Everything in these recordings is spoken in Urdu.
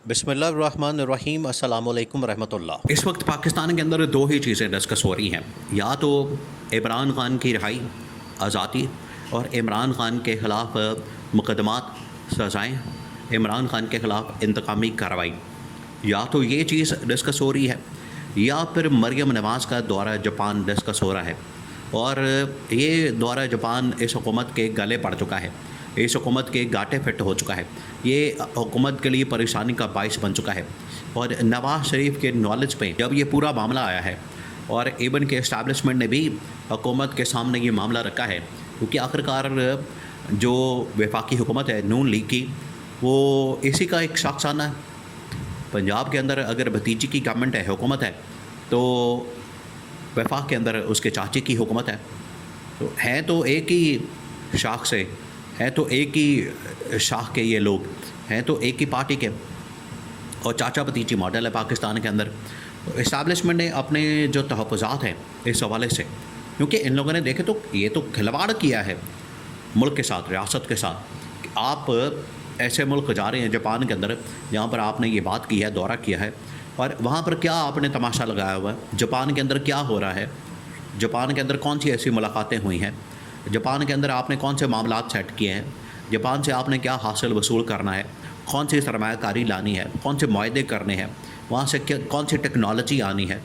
بسم اللہ الرحمن الرحیم، السلام علیکم ورحمۃ اللہ۔ اس وقت پاکستان کے اندر دو ہی چیزیں ڈسکس ہو رہی ہیں، یا تو عمران خان کی رہائی، آزادی، اور عمران خان کے خلاف مقدمات، سزائیں، عمران خان کے خلاف انتقامی کارروائی۔ یا تو یہ چیز ڈسکس ہو رہی ہے، یا پھر مریم نواز کا دورہ جاپان ڈسکس ہو رہا ہے۔ اور یہ دورہ جاپان اس حکومت کے گلے پڑ چکا ہے، اس حکومت کے گاٹے فٹ ہو چکا ہے، یہ حکومت کے لیے پریشانی کا باعث بن چکا ہے۔ اور نواز شریف کے نالج پہ جب یہ پورا معاملہ آیا ہے، اور ایون کے اسٹیبلشمنٹ نے بھی حکومت کے سامنے یہ معاملہ رکھا ہے، کیونکہ آخرکار جو وفاقی حکومت ہے نون لیگ کی، وہ اسی کا ایک شاخسانہ ہے۔ پنجاب کے اندر اگر بھتیجی کی گورنمنٹ ہے، حکومت ہے، تو وفاق کے اندر اس کے چاچی کی حکومت ہے، تو ہیں تو ایک ہی شاخ سے، ہیں تو ایک ہی شاخ کے، یہ لوگ ہیں تو ایک ہی پارٹی کے، اور چاچا بھتیجی ماڈل ہے پاکستان کے اندر۔ اسٹیبلشمنٹ نے اپنے جو تحفظات ہیں اس حوالے سے، کیونکہ ان لوگوں نے دیکھے تو یہ تو کھلواڑ کیا ہے ملک کے ساتھ، ریاست کے ساتھ، کہ آپ ایسے ملک جا رہے ہیں جاپان کے اندر جہاں پر آپ نے یہ بات کی ہے، دورہ کیا ہے، اور وہاں پر کیا آپ نے تماشا لگایا ہوا ہے، جاپان کے اندر کیا ہو رہا ہے، جاپان کے اندر کون سی ایسی ملاقاتیں ہوئی ہیں، جاپان کے اندر آپ نے کون سے معاملات سیٹ کیے ہیں، جاپان سے آپ نے کیا حاصل وصول کرنا ہے، کون سی سرمایہ کاری لانی ہے، کون سے معاہدے کرنے ہیں، وہاں سے کون سی ٹیکنالوجی آنی ہے۔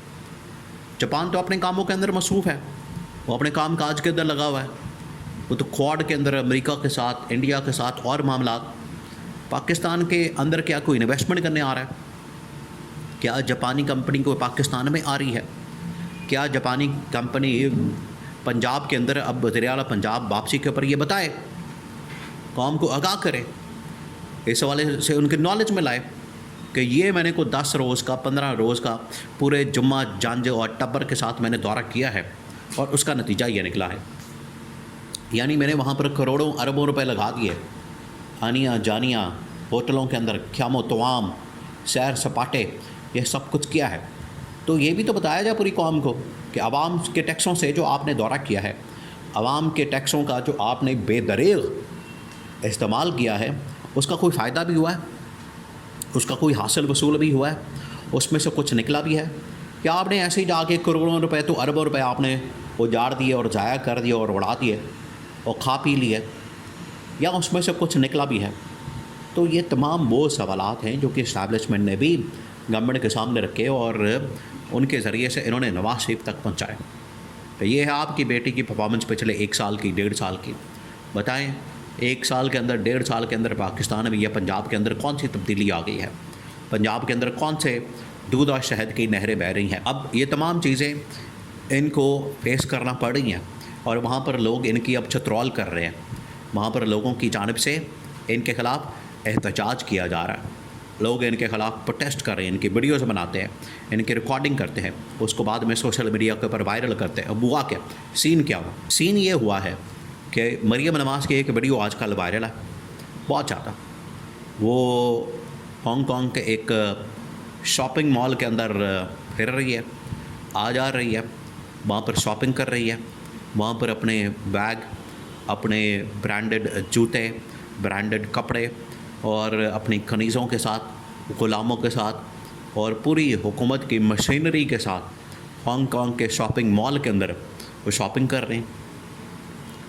جاپان تو اپنے کاموں کے اندر مصروف ہے، وہ اپنے کام کاج کے اندر لگا ہوا ہے، وہ تو کوڈ کے اندر امریکہ کے ساتھ، انڈیا کے ساتھ اور معاملات۔ پاکستان کے اندر کیا کوئی انویسٹمنٹ کرنے آ رہا ہے؟ کیا جاپانی کمپنی کو پاکستان میں آ رہی ہے؟ کیا جاپانی کمپنی پنجاب کے اندر اب وزیر اعلیٰ پنجاب واپسی کے اوپر یہ بتائے، قوم کو آگاہ کرے، اس حوالے سے ان کے نالج میں لائے کہ یہ میں نے کوئی 10 روز کا، 15 روز کا پورے جمعہ جانج اور ٹبر کے ساتھ میں نے دورہ کیا ہے، اور اس کا نتیجہ یہ نکلا ہے۔ یعنی میں نے وہاں پر کروڑوں اربوں روپے لگا دیے، آنیاں جانیاں، ہوٹلوں کے اندر خیام و توام، سیر سپاٹے، یہ سب کچھ کیا ہے۔ تو یہ بھی تو بتایا جائے پوری قوم کو کہ عوام کے ٹیکسوں سے جو آپ نے دورہ کیا ہے، عوام کے ٹیکسوں کا جو آپ نے بے دریغ استعمال کیا ہے، اس کا کوئی فائدہ بھی ہوا ہے، اس کا کوئی حاصل وصول بھی ہوا ہے، اس میں سے کچھ نکلا بھی ہے، یا آپ نے ایسے ہی جا کے کروڑوں روپے تو اربوں روپے آپ نے اجاڑ دیے اور ضائع کر دیے اور اڑا دیے اور کھا پی لیے، یا اس میں سے کچھ نکلا بھی ہے۔ تو یہ تمام وہ سوالات ہیں جو کہ اسٹیبلشمنٹ نے بھی گورنمنٹ کے سامنے رکھے، اور ان کے ذریعے سے انہوں نے نواز شریف تک پہنچائے۔ تو یہ ہے آپ کی بیٹی کی پرفارمنس پچھلے 1 سال کی، 1.5 سال کی۔ بتائیں 1 سال کے اندر، 1.5 سال کے اندر پاکستان میں یا پنجاب کے اندر کون سی تبدیلی آ گئی ہے، پنجاب کے اندر کون سے دودھ اور شہد کی نہریں بہہ رہی ہیں۔ اب یہ تمام چیزیں ان کو فیس کرنا پڑ رہی ہیں، اور وہاں پر لوگ ان کی اب چترول کر رہے ہیں، وہاں پر لوگوں کی جانب سے ان کے خلاف احتجاج کیا جا رہا ہے، لوگ ان کے خلاف پروٹیسٹ کر رہے ہیں، ان کی ویڈیوز بناتے ہیں، ان کی ریکارڈنگ کرتے ہیں، اس کو بعد میں سوشل میڈیا کے اوپر وائرل کرتے ہیں۔ اب ہوا کیا، سین کیا ہوا؟ سین یہ ہوا ہے کہ مریم نواز کی ایک ویڈیو آج کل وائرل ہے بہت زیادہ، وہ ہانگ کانگ کے ایک شاپنگ مال کے اندر پھر رہی ہے، آ جا رہی ہے، وہاں پر شاپنگ کر رہی ہے، وہاں پر اپنے بیگ، اپنے برانڈڈ جوتے، برانڈڈ کپڑے، اور اپنی کنیزوں کے ساتھ، غلاموں کے ساتھ، اور پوری حکومت کی مشینری کے ساتھ ہانگ کانگ کے شاپنگ مال کے اندر وہ شاپنگ کر رہے ہیں۔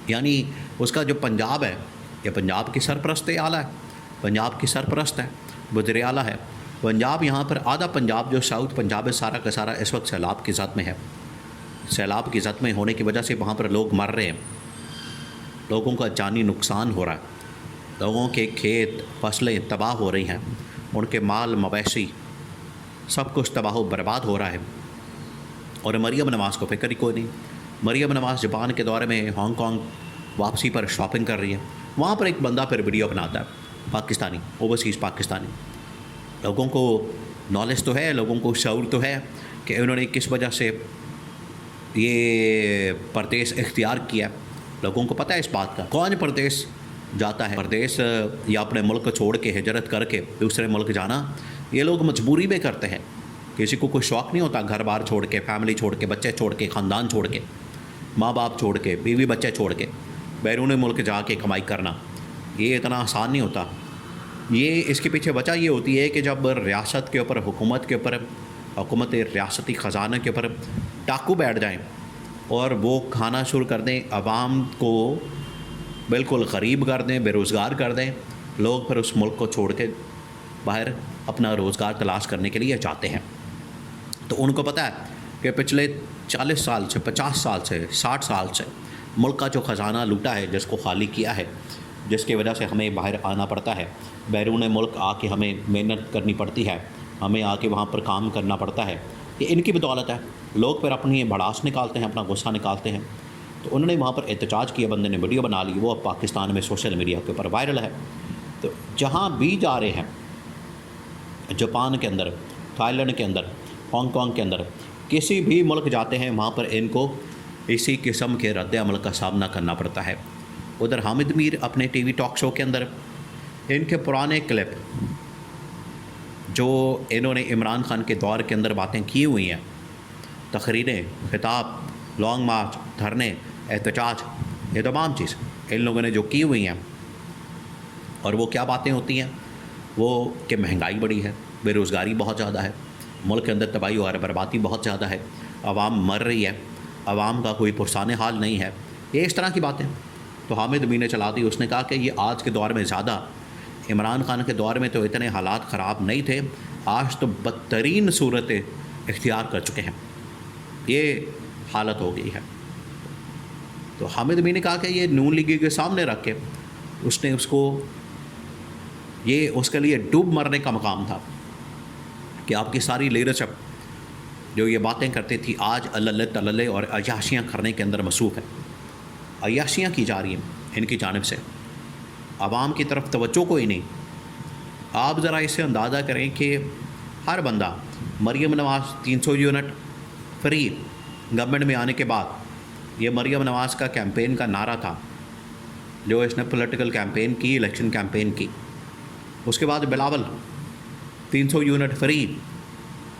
یعنی اس کا جو پنجاب ہے، یہ پنجاب کی سرپرست اعلیٰ ہے، پنجاب کی سرپرست ہے، وزیر اعلیٰ ہے پنجاب۔ یہاں پر آدھا پنجاب جو ساؤتھ پنجاب ہے، سارا کا سارا اس وقت سیلاب کی زد میں ہے، سیلاب کی زد میں ہونے کی وجہ سے وہاں پر لوگ مر رہے ہیں، لوگوں کا جانی نقصان ہو رہا ہے، لوگوں کے کھیت فصلیں تباہ ہو رہی ہیں، ان کے مال مویشی سب کچھ تباہ و برباد ہو رہا ہے، اور مریم نواز کو فکر ہی کوئی نہیں۔ مریم نواز جاپان کے دورے میں ہانگ کانگ واپسی پر شاپنگ کر رہی ہے، وہاں پر ایک بندہ پھر ویڈیو بناتا ہے، پاکستانی، اوورسیز پاکستانی۔ لوگوں کو نالج تو ہے، لوگوں کو شعور تو ہے کہ انہوں نے کس وجہ سے یہ پردیس اختیار کیا، لوگوں کو پتہ ہے اس بات کا۔ کون پردیس جاتا ہے؟ پردیس یا اپنے ملک چھوڑ کے ہجرت کر کے دوسرے ملک جانا، یہ لوگ مجبوری میں کرتے ہیں، کسی کو کوئی شوق نہیں ہوتا گھر بار چھوڑ کے، فیملی چھوڑ کے، بچے چھوڑ کے، خاندان چھوڑ کے، ماں باپ چھوڑ کے، بیوی بچے چھوڑ کے بیرون ملک جا کے کمائی کرنا، یہ اتنا آسان نہیں ہوتا۔ یہ اس کے پیچھے وجہ یہ ہوتی ہے کہ جب ریاست کے اوپر حکومت ریاستی خزانہ کے اوپر ڈاکو بیٹھ جائیں اور وہ کھانا شروع کر دیں، عوام کو بالکل غریب کر دیں، بے روزگار کر دیں، لوگ پھر اس ملک کو چھوڑ کے باہر اپنا روزگار تلاش کرنے کے لیے جاتے ہیں۔ تو ان کو پتہ ہے کہ پچھلے 40 سال سے 50 سال سے 60 سال سے ملک کا جو خزانہ لوٹا ہے، جس کو خالی کیا ہے، جس کی وجہ سے ہمیں باہر آنا پڑتا ہے، بیرون ملک آ کے ہمیں محنت کرنی پڑتی ہے، ہمیں آ کے وہاں پر کام کرنا پڑتا ہے، یہ ان کی بدولت ہے۔ لوگ پھر اپنی بھڑاس نکالتے ہیں، اپنا غصہ نکالتے ہیں۔ تو انہوں نے وہاں پر احتجاج کیا، بندے نے ویڈیو بنا لی، وہ اب پاکستان میں سوشل میڈیا کے اوپر وائرل ہے۔ تو جہاں بھی جا رہے ہیں، جاپان کے اندر، تھائی لینڈ کے اندر، ہانگ کانگ کے اندر، کسی بھی ملک جاتے ہیں، وہاں پر ان کو اسی قسم کے رد عمل کا سامنا کرنا پڑتا ہے۔ ادھر حامد میر اپنے ٹی وی ٹاک شو کے اندر ان کے پرانے کلپ جو انہوں نے عمران خان کے دور کے اندر باتیں کی ہوئی ہیں، تقریریں، خطاب، لانگ مارچ، دھرنے، احتجاج، یہ تمام چیز ان لوگوں نے جو کی ہوئی ہیں، اور وہ کیا باتیں ہوتی ہیں، وہ کہ مہنگائی بڑی ہے، بے روزگاری بہت زیادہ ہے، ملک کے اندر تباہی اور بربادی بہت زیادہ ہے، عوام مر رہی ہے، عوام کا کوئی پرسان حال نہیں ہے، یہ اس طرح کی باتیں تو حامد میر نے چلا دی۔ اس نے کہا کہ یہ آج کے دور میں زیادہ، عمران خان کے دور میں تو اتنے حالات خراب نہیں تھے، آج تو بدترین صورتیں اختیار کر چکے ہیں، یہ حالت ہو گئی ہے۔ تو حامد میر نے کہا کہ یہ نون لیگی کے سامنے رکھ کے اس نے اس کو، یہ اس کے لیے ڈوب مرنے کا مقام تھا کہ آپ کی ساری لیڈرشپ جو یہ باتیں کرتی تھی، آج اللہ تللے اور عیاشیاں کرنے کے اندر مصروف ہے، عیاشیاں کی جا رہی ہیں ان کی جانب سے، عوام کی طرف توجہ کوئی نہیں۔ آپ ذرا اس سے اندازہ کریں کہ ہر بندہ، Maryam Nawaz 300 unit free government میں آنے کے بعد، یہ مریم نواز کا کیمپین کا نعرہ تھا جو اس نے پولیٹیکل کیمپین کی، الیکشن کیمپین کی۔ اس کے بعد بلاول 300 یونٹ فری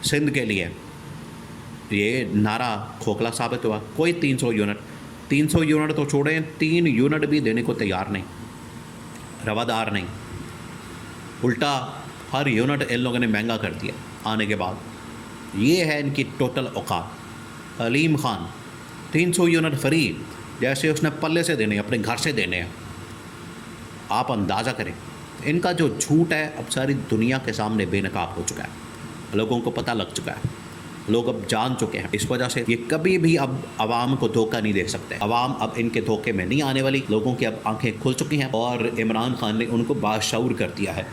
سندھ کے لیے، یہ نعرہ کھوکھلا ثابت ہوا۔ کوئی 300 یونٹ تو چھوڑیں، 3 یونٹ بھی دینے کو تیار نہیں، روادار نہیں، الٹا ہر یونٹ ان لوگوں نے مہنگا کر دیا آنے کے بعد۔ یہ ہے ان کی ٹوٹل اوقات۔ علیم خان 300 یونٹ فری جیسے اس نے پلے سے دینے، اپنے گھر سے دینے ہیں۔ آپ اندازہ کریں ان کا جو جھوٹ ہے اب ساری دنیا کے سامنے بے نقاب ہو چکا ہے، لوگوں کو پتہ لگ چکا ہے، لوگ اب جان چکے ہیں۔ اس وجہ سے یہ کبھی بھی اب عوام کو دھوکہ نہیں دے سکتے، عوام اب ان کے دھوکے میں نہیں آنے والی۔ لوگوں کی اب آنکھیں کھل چکی ہیں اور عمران خان نے ان کو باشعور کر دیا ہے۔